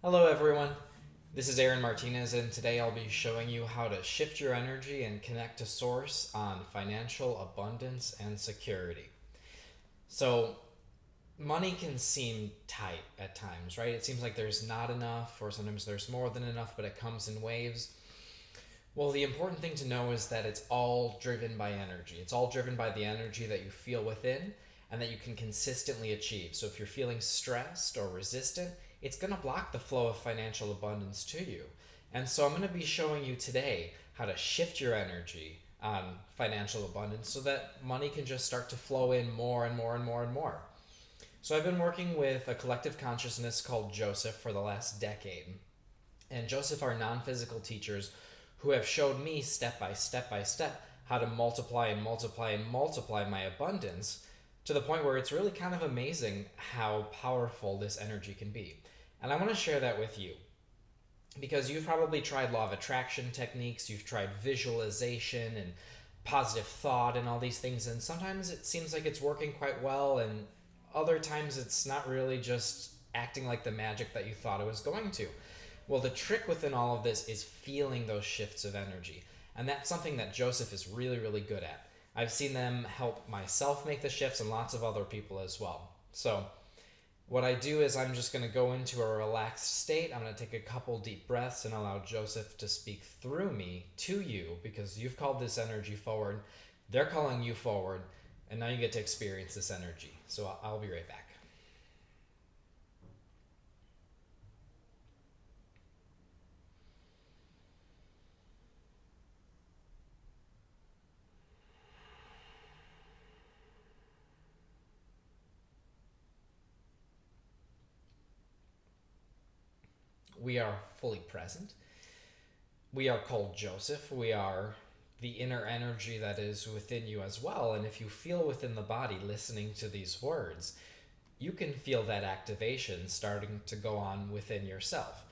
Hello everyone, this is Aaron Martinez and today I'll be showing you how to shift your energy and connect to source on financial abundance and security. So money can seem tight at times, right? It seems like there's not enough or sometimes there's more than enough, but it comes in waves. Well, the important thing to know is that it's all driven by energy. It's all driven by the energy that you feel within and that you can consistently achieve. So if you're feeling stressed or resistant, it's going to block the flow of financial abundance to you. And so I'm going to be showing you today how to shift your energy on financial abundance so that money can just start to flow in more and more and more and more. So I've been working with a collective consciousness called Joseph for the last decade. And Joseph are non-physical teachers who have showed me step by step by step how to multiply and multiply and multiply my abundance to the point where it's really kind of amazing how powerful this energy can be. And I want to share that with you because you've probably tried law of attraction techniques, you've tried visualization and positive thought and all these things, and sometimes it seems like it's working quite well, and other times it's not really just acting like the magic that you thought it was going to. Well, the trick within all of this is feeling those shifts of energy. And that's something that Joseph is really, really good at. I've seen them help myself make the shifts and lots of other people as well. So, what I do is I'm just going to go into a relaxed state. I'm going to take a couple deep breaths and allow Joseph to speak through me to you because you've called this energy forward. They're calling you forward. And now you get to experience this energy. So, I'll be right back. We are fully present. We are called Joseph. We are the inner energy that is within you as well. And if you feel within the body listening to these words, you can feel that activation starting to go on within yourself.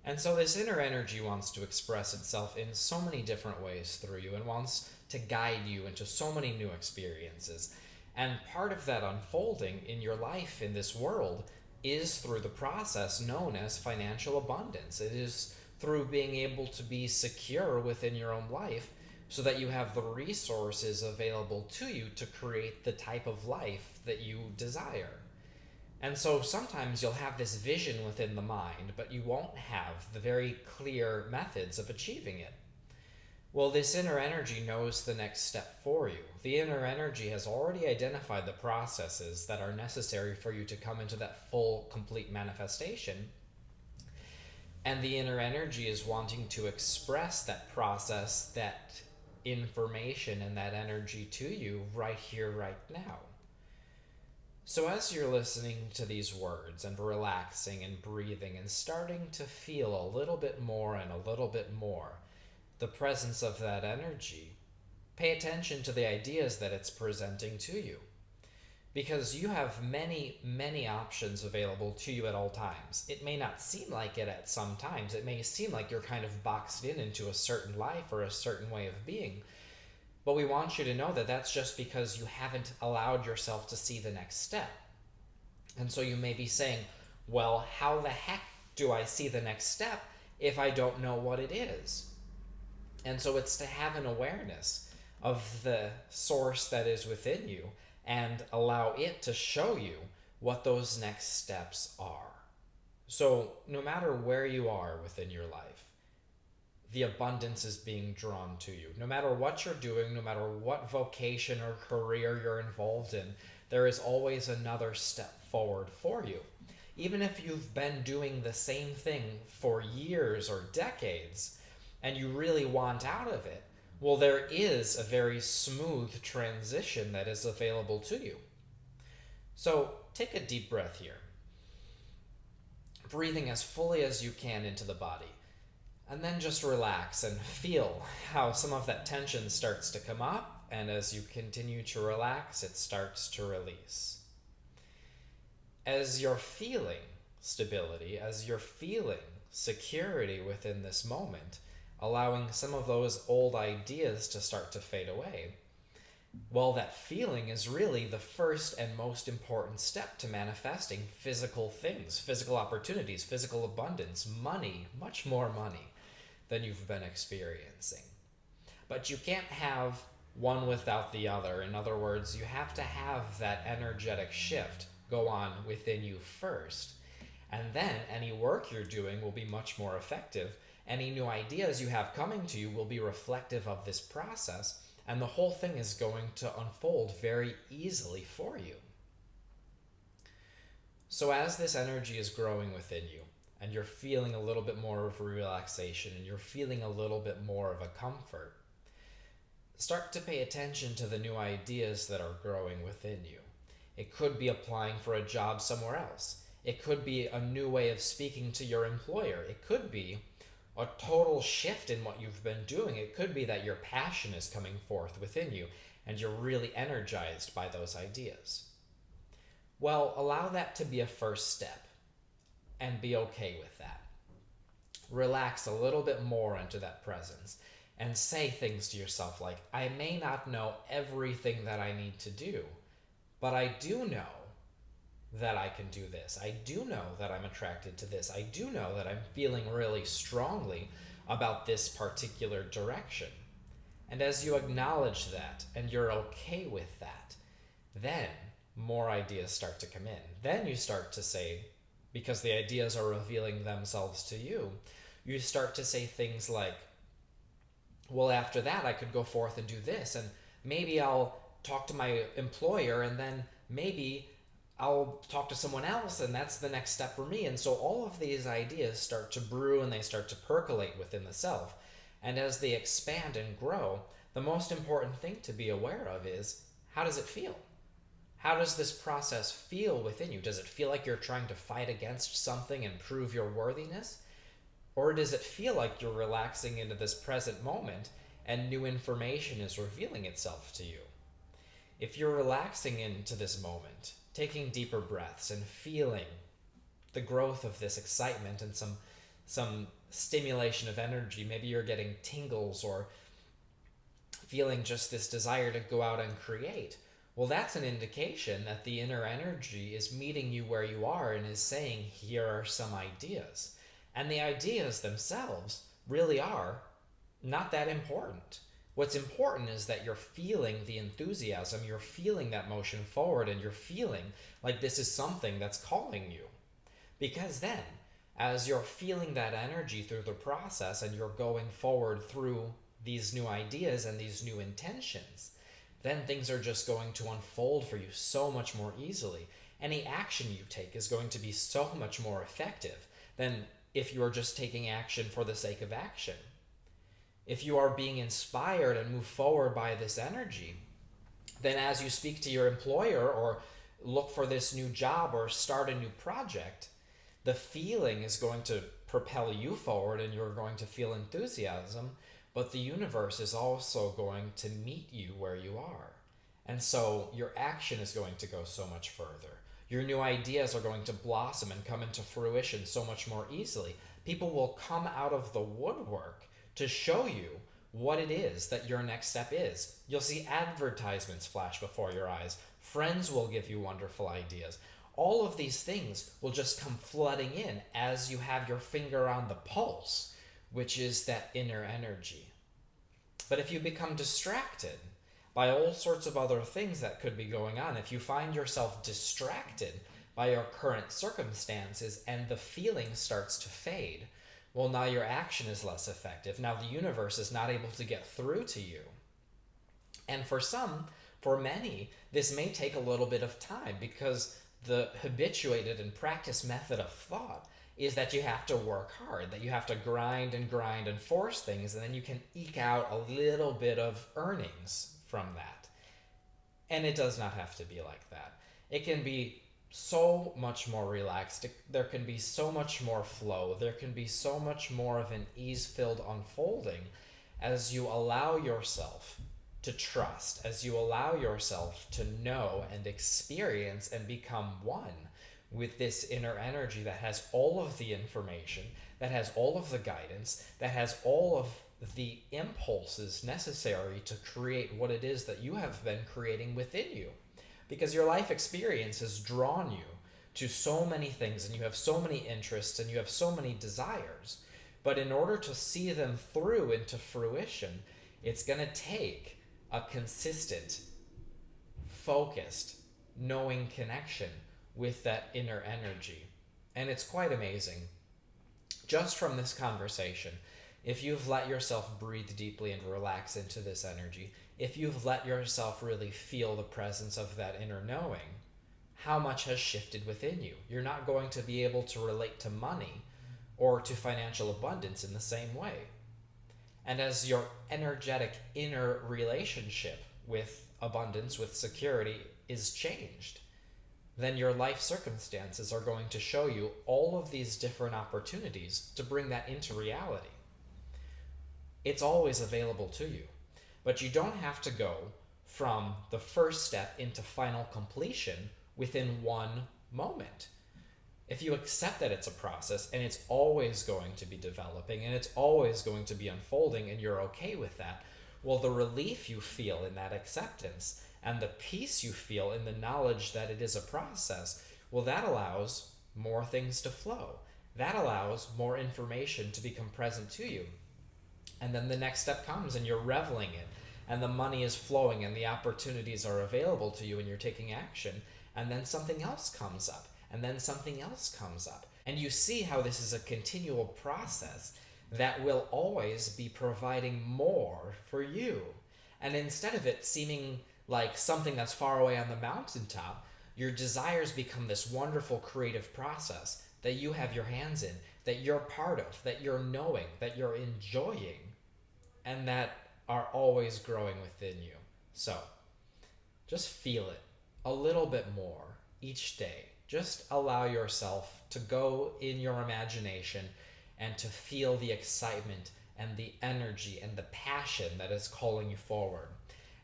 And so this inner energy wants to express itself in so many different ways through you and wants to guide you into so many new experiences. And part of that unfolding in your life in this world is through the process known as financial abundance. It is through being able to be secure within your own life so that you have the resources available to you to create the type of life that you desire. And so sometimes you'll have this vision within the mind, but you won't have the very clear methods of achieving it. Well, this inner energy knows the next step for you. The inner energy has already identified the processes that are necessary for you to come into that full, complete manifestation. And the inner energy is wanting to express that process, that information, and that energy to you right here, right now. So as you're listening to these words and relaxing and breathing and starting to feel a little bit more and a little bit more the presence of that energy, pay attention to the ideas that it's presenting to you. Because you have many, many options available to you at all times. It may not seem like it at some times. It may seem like you're kind of boxed in into a certain life or a certain way of being. But we want you to know that that's just because you haven't allowed yourself to see the next step. And so you may be saying, well, how the heck do I see the next step if I don't know what it is? And so it's to have an awareness of the source that is within you and allow it to show you what those next steps are. So no matter where you are within your life, the abundance is being drawn to you. No matter what you're doing, no matter what vocation or career you're involved in, there is always another step forward for you. Even if you've been doing the same thing for years or decades, and you really want out of it, well, there is a very smooth transition that is available to you. So take a deep breath here, breathing as fully as you can into the body, and then just relax and feel how some of that tension starts to come up, and as you continue to relax, it starts to release. As you're feeling stability, as you're feeling security within this moment, allowing some of those old ideas to start to fade away, Well, that feeling is really the first and most important step to manifesting physical things, physical opportunities, physical abundance, money, much more money than you've been experiencing. But you can't have one without the other. In other words, you have to have that energetic shift go on within you first. And then any work you're doing will be much more effective. Any new ideas you have coming to you will be reflective of this process, and the whole thing is going to unfold very easily for you. So, as this energy is growing within you, and you're feeling a little bit more of a relaxation, and you're feeling a little bit more of a comfort, start to pay attention to the new ideas that are growing within you. It could be applying for a job somewhere else. It could be a new way of speaking to your employer. It could be a total shift in what you've been doing. It could be that your passion is coming forth within you and you're really energized by those ideas. Well, allow that to be a first step and be okay with that. Relax a little bit more into that presence and say things to yourself like, I may not know everything that I need to do, but I do know that I can do this. I do know that I'm attracted to this. I do know that I'm feeling really strongly about this particular direction. And as you acknowledge that and you're okay with that, then more ideas start to come in. Then you start to say, because the ideas are revealing themselves to you, you start to say things like, well, after that, I could go forth and do this, and maybe I'll talk to my employer, and then maybe I'll talk to someone else, and that's the next step for me. And so all of these ideas start to brew and they start to percolate within the self. And as they expand and grow, the most important thing to be aware of is, how does it feel? How does this process feel within you? Does it feel like you're trying to fight against something and prove your worthiness? Or does it feel like you're relaxing into this present moment and new information is revealing itself to you? If you're relaxing into this moment, taking deeper breaths and feeling the growth of this excitement and some stimulation of energy, maybe you're getting tingles or feeling just this desire to go out and create, well, that's an indication that the inner energy is meeting you where you are and is saying, here are some ideas. And the ideas themselves really are not that important. What's important is that you're feeling the enthusiasm, you're feeling that motion forward, and you're feeling like this is something that's calling you. Because then, as you're feeling that energy through the process and you're going forward through these new ideas and these new intentions, then things are just going to unfold for you so much more easily. Any action you take is going to be so much more effective than if you are just taking action for the sake of action. If you are being inspired and move forward by this energy, then as you speak to your employer or look for this new job or start a new project, the feeling is going to propel you forward and you're going to feel enthusiasm, but the universe is also going to meet you where you are. And so your action is going to go so much further. Your new ideas are going to blossom and come into fruition so much more easily. People will come out of the woodwork to show you what it is that your next step is. You'll see advertisements flash before your eyes. Friends will give you wonderful ideas. All of these things will just come flooding in as you have your finger on the pulse, which is that inner energy. But if you become distracted by all sorts of other things that could be going on, if you find yourself distracted by your current circumstances and the feeling starts to fade, well, now your action is less effective. Now the universe is not able to get through to you. And for many, this may take a little bit of time because the habituated and practiced method of thought is that you have to work hard, that you have to grind and force things, and then you can eke out a little bit of earnings from that. And it does not have to be like that. It can be so much more relaxed. There can be so much more flow. There can be so much more of an ease-filled unfolding as you allow yourself to trust, as you allow yourself to know and experience and become one with this inner energy that has all of the information, that has all of the guidance, that has all of the impulses necessary to create what it is that you have been creating within you. Because your life experience has drawn you to so many things, and you have so many interests, and you have so many desires. But in order to see them through into fruition, it's going to take a consistent, focused, knowing connection with that inner energy. And it's quite amazing. Just from this conversation, if you've let yourself breathe deeply and relax into this energy, if you've let yourself really feel the presence of that inner knowing, how much has shifted within you? You're not going to be able to relate to money or to financial abundance in the same way. And as your energetic inner relationship with abundance, with security, is changed, then your life circumstances are going to show you all of these different opportunities to bring that into reality. It's always available to you, but you don't have to go from the first step into final completion within one moment. If you accept that it's a process and it's always going to be developing and it's always going to be unfolding, and you're okay with that, well, the relief you feel in that acceptance and the peace you feel in the knowledge that it is a process, well, that allows more things to flow. That allows more information to become present to you. And then the next step comes and you're reveling it, and the money is flowing and the opportunities are available to you and you're taking action. And then something else comes up, and then something else comes up. And you see how this is a continual process that will always be providing more for you. And instead of it seeming like something that's far away on the mountaintop, your desires become this wonderful creative process that you have your hands in, that you're part of, that you're knowing, that you're enjoying, and that are always growing within you. So just feel it a little bit more each day. Just allow yourself to go in your imagination and to feel the excitement and the energy and the passion that is calling you forward.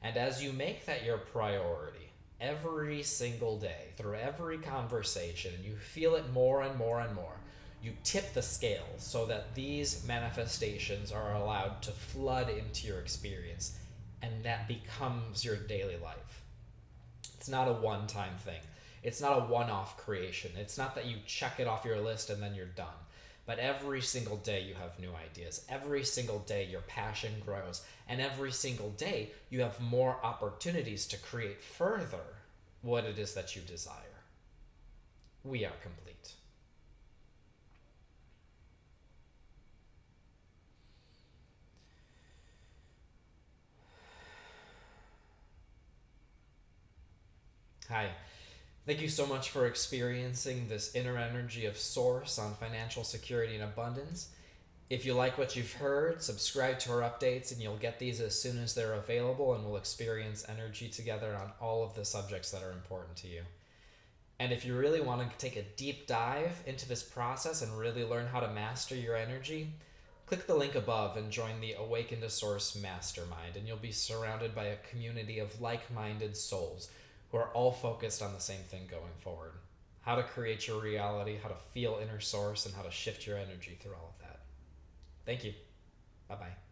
And as you make that your priority every single day, through every conversation, and you feel it more and more and more, you tip the scales so that these manifestations are allowed to flood into your experience, and that becomes your daily life. It's not a one-time thing. It's not a one-off creation. It's not that you check it off your list and then you're done. But every single day you have new ideas. Every single day your passion grows. And every single day you have more opportunities to create further what it is that you desire. We are complete. Hi. Thank you so much for experiencing this inner energy of Source on financial security and abundance. If you like what you've heard, subscribe to our updates and you'll get these as soon as they're available, and we'll experience energy together on all of the subjects that are important to you. And if you really want to take a deep dive into this process and really learn how to master your energy, click the link above and join the Awaken to Source Mastermind, and you'll be surrounded by a community of like-minded souls who are all focused on the same thing going forward. How to create your reality, how to feel inner source, and how to shift your energy through all of that. Thank you. Bye-bye.